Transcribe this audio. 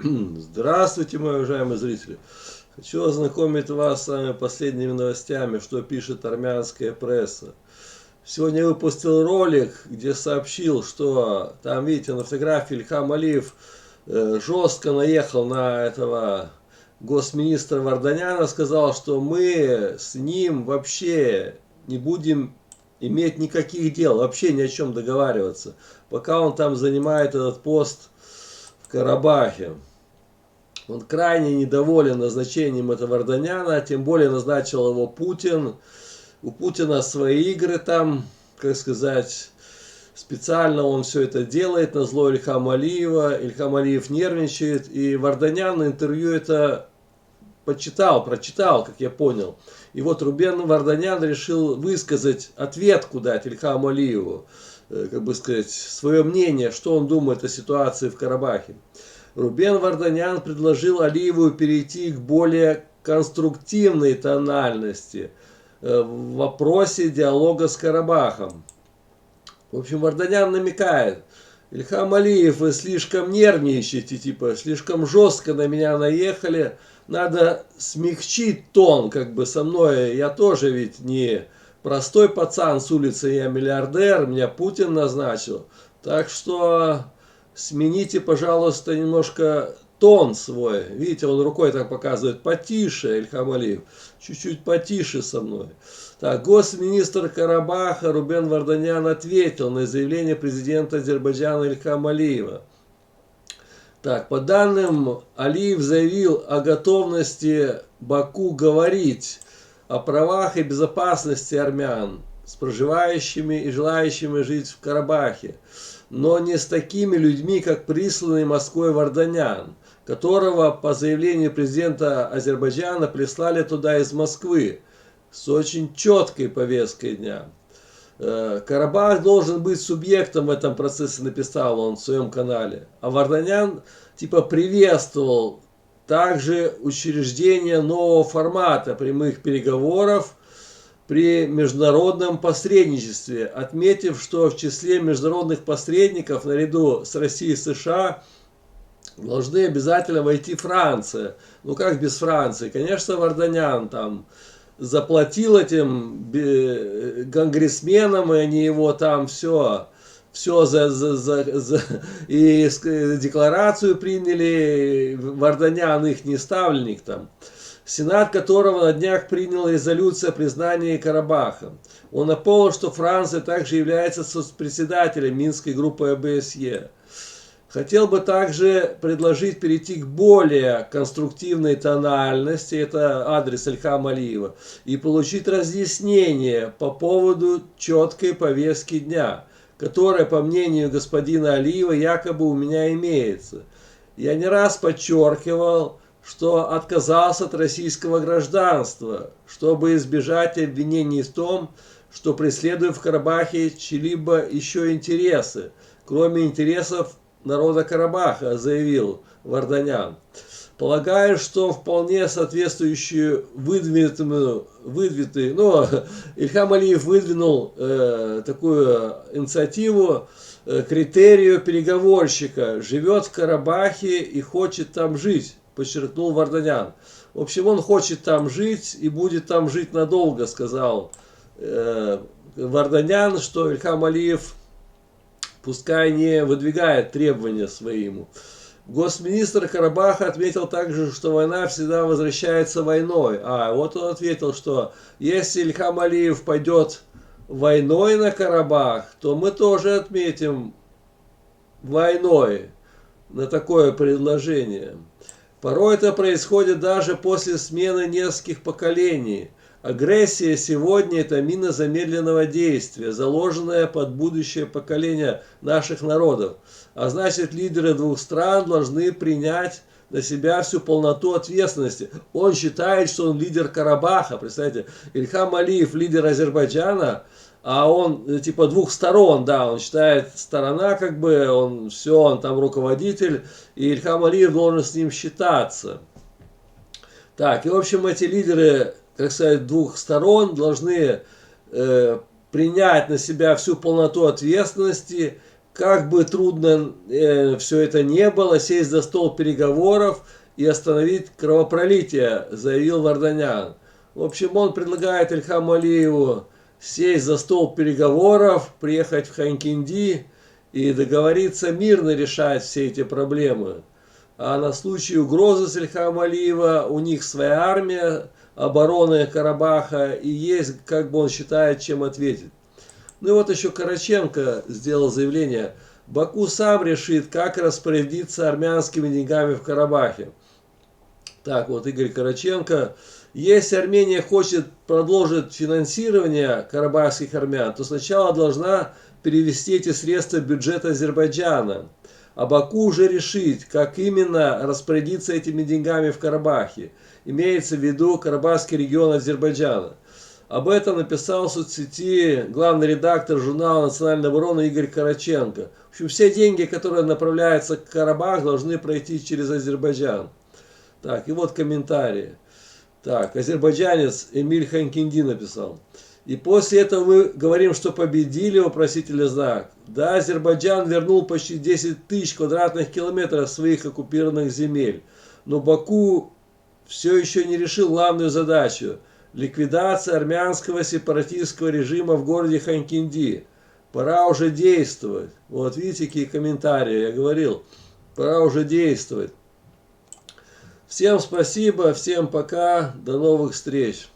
Здравствуйте, мои уважаемые зрители! Хочу ознакомить вас с самыми последними новостями, что пишет армянская пресса. Сегодня я выпустил ролик, где сообщил, что там, видите, на фотографии Ильхам Алиев жестко наехал на этого госминистра Варданяна, сказал, что мы с ним вообще не будем иметь никаких дел, вообще ни о чем договариваться, пока он там занимает этот пост в Карабахе. Он крайне недоволен назначением этого Варданяна, тем более назначил его Путин. У Путина свои игры там, как сказать, специально он все это делает на зло Ильхама Алиева. Ильхам Алиев нервничает, и Варданян на интервью это прочитал, как я понял. И вот Рубен Варданян решил высказать ответку дать Ильхаму Алиеву, как бы сказать, свое мнение, что он думает о ситуации в Карабахе. Рубен Варданян предложил Алиеву перейти к более конструктивной тональности в вопросе диалога с Карабахом. В общем, Варданян намекает: Ильхам Алиев, вы слишком нервничаете, типа, слишком жестко на меня наехали, надо смягчить тон, как бы со мной, я тоже ведь не простой пацан с улицы, я миллиардер, меня Путин назначил, так что смените, пожалуйста, немножко тон свой. Видите, он рукой так показывает: потише, Ильхам Алиев, чуть-чуть потише со мной. Так, госминистр Карабаха Рубен Варданян ответил на заявление президента Азербайджана Ильхама Алиева. Так, по данным, Алиев заявил о готовности Баку говорить о правах и безопасности армян с проживающими и желающими жить в Карабахе, но не с такими людьми, как присланный Москвой Варданян, которого, по заявлению президента Азербайджана, прислали туда из Москвы с очень четкой повесткой дня. Карабах должен быть субъектом в этом процессе, написал он в своем канале. А Варданян типа приветствовал также учреждение нового формата прямых переговоров при международном посредничестве, отметив, что в числе международных посредников наряду с Россией и США должны обязательно войти Франция. Ну как без Франции? Конечно, Варданян там заплатил этим конгрессменам, и они его там все и декларацию приняли. Варданян их не ставленник там. Сенат которого на днях принял резолюцию о признании Карабаха. Он напомнил, что Франция также является сопредседателем Минской группы ОБСЕ. Хотел бы также предложить перейти к более конструктивной тональности, это адрес Ильхама Алиева, и получить разъяснение по поводу четкой повестки дня, которая, по мнению господина Алиева, якобы у меня имеется. Я не раз подчеркивал, что отказался от российского гражданства, чтобы избежать обвинений в том, что преследую в Карабахе чьи-либо еще интересы, кроме интересов народа Карабаха, заявил Варданян. Полагаю, что вполне соответствующую Ильхам Алиев выдвинул такую инициативу, критерию переговорщика: живет в Карабахе и хочет там жить, подчеркнул Варданян. В общем, он хочет там жить и будет там жить надолго, сказал Варданян, что Ильхам Алиев пускай не выдвигает требования своему. Госминистр Карабаха отметил также, что война всегда возвращается войной. Вот он ответил, что если Ильхам Алиев пойдет войной на Карабах, то мы тоже отметим войной на такое предложение. Порой это происходит даже после смены нескольких поколений. Агрессия сегодня – это мина замедленного действия, заложенная под будущее поколение наших народов. А значит, лидеры двух стран должны принять на себя всю полноту ответственности. Он считает, что он лидер Карабаха. Представляете, Ильхам Алиев лидер Азербайджана, а он типа двух сторон, да, он считает сторона, как бы, он все, он там руководитель, и Ильхам Алиев должен с ним считаться. Так, и в общем эти лидеры, как сказать, двух сторон должны принять на себя всю полноту ответственности, как бы трудно все это не было, сесть за стол переговоров и остановить кровопролитие, заявил Варданян. В общем, он предлагает Ильхаму Алиеву сесть за стол переговоров, приехать в Ханкинди и договориться мирно решать все эти проблемы. А на случай угрозы с Ильхама Алиева у них своя армия обороны Карабаха и есть, как бы он считает, чем ответить. Ну и вот еще Караченко сделал заявление. Баку сам решит, как распорядиться армянскими деньгами в Карабахе. Так, вот Игорь Караченко. Если Армения хочет продолжить финансирование карабахских армян, то сначала должна перевести эти средства в бюджет Азербайджана. А Баку уже решить, как именно распорядиться этими деньгами в Карабахе. Имеется в виду Карабахский регион Азербайджана. Об этом написал в соцсети главный редактор журнала «Национальная оборона» Игорь Караченко. В общем, все деньги, которые направляются в Карабах, должны пройти через Азербайджан. Так, и вот комментарии. Так, азербайджанец Эмиль Ханкинди написал. И после этого мы говорим, что победили, вопросительный знак. Да, Азербайджан вернул почти 10 тысяч квадратных километров своих оккупированных земель. Но Баку все еще не решил главную задачу – ликвидация армянского сепаратистского режима в городе Ханкинди. Пора уже действовать. Вот видите, какие комментарии я говорил. Пора уже действовать. Всем спасибо, всем пока, до новых встреч.